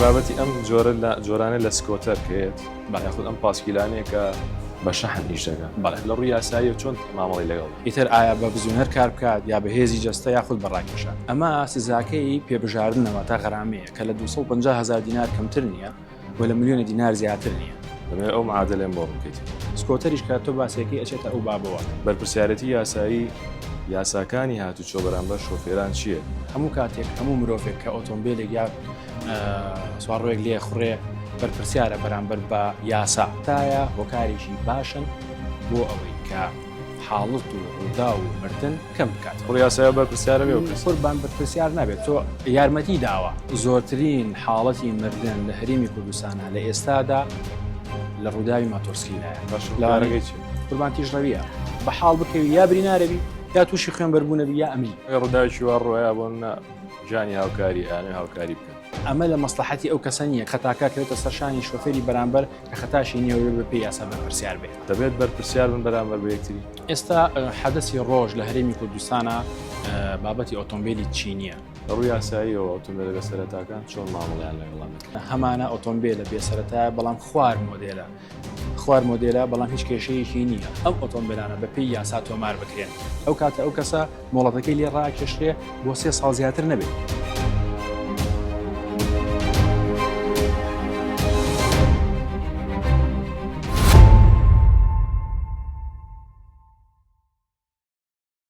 بابەتی ئەم جۆرانە لە سکۆتەر کێت یاخود ئەم پاسکیلانەیە کە بە شەحن ئیش دەکات لە ڕووی یاسایی چۆن مامەڵی لەگەڵ ئیتر ئایا بە بزوونەر کار بکات یا بە هێزی جەستە یاخود بەڕاکێشان. ئەمە سزاکەی پێبژاردنەوە تا غەرامەیە کە لە 250,000 دینار کەمتر نییە و لە ملیۆنی دینار زیاتر نییە. دەمێت ئەو معادلێن بۆ بکەیت. سکۆتەریش کە تۆ باسێکی ئەچێتە ئەو بابەوە. بەرپرسیارەتی یاسایی یاساکانی هاتوچۆ بەرامبەر شۆفێران چییە؟ هەموو کاتێک هەموو مرۆڤێک کە ئۆتۆمبیلێک یا سوارڕۆیەک لێ خوڕێ بەرپرسیارە بەرامبەر بە یاسا تایە هۆکارێکی باشن بۆ ئەوەی کە حاڵت و ڕوودا و مردن کەم بکات. یاسای بەرپرسیارە بێ قوربان بەرپرسیار نابێت. تۆ یارمەتی داوە زۆرترین حاڵەتی مردن لە هەرێمی کوردستانە لە ئێستادا لە ڕووداوی ماتۆرسکیلایە. لەوانەکەی چی؟ قوربان تیژ ڕەویە بە حاڵ بکەوی یا برینارەبی یا تووشی خوێنبەربوونەبی یا ئەمری ڕووداوی وا ڕۆیە بۆ ژانی هاوکاری ئانێ هاوکاری بکەن. ئەمە لە مەسلحەتی ئەو کەسە نییە خەتاکە کەوێتە سەرشانی شۆفێری بەرامبەر کە خەتاشی نییە بە پێی یاسا بەرپرسیار بێت. دەبێت بەرپرسیار بن بەرامبەر بە یەکتری. ئێستا حەدەسی ڕۆژ لە هەرێمی کوردستانە بابەتی ئۆتۆمبیلی چینیە. ڕووی یاساییەوە ئۆتۆمبیلە بێسەرەتاکان چۆن مامەڵیان لەگەڵان هەمانە ئۆتۆمبیلە بێسەرەتایە بەڵام خوار مۆدێلە. خوار مۆدێلە بەڵام هیچ کێشەیەکی نییە. ئەم ئۆتۆمبیلانە بە پێی یاسا تۆمار بکرێن. ئەو کاتە ئەو کەسە مۆڵەتەکەی لێ ڕاکێشرێ بۆ 3 ساڵ زیاتر نەبێت.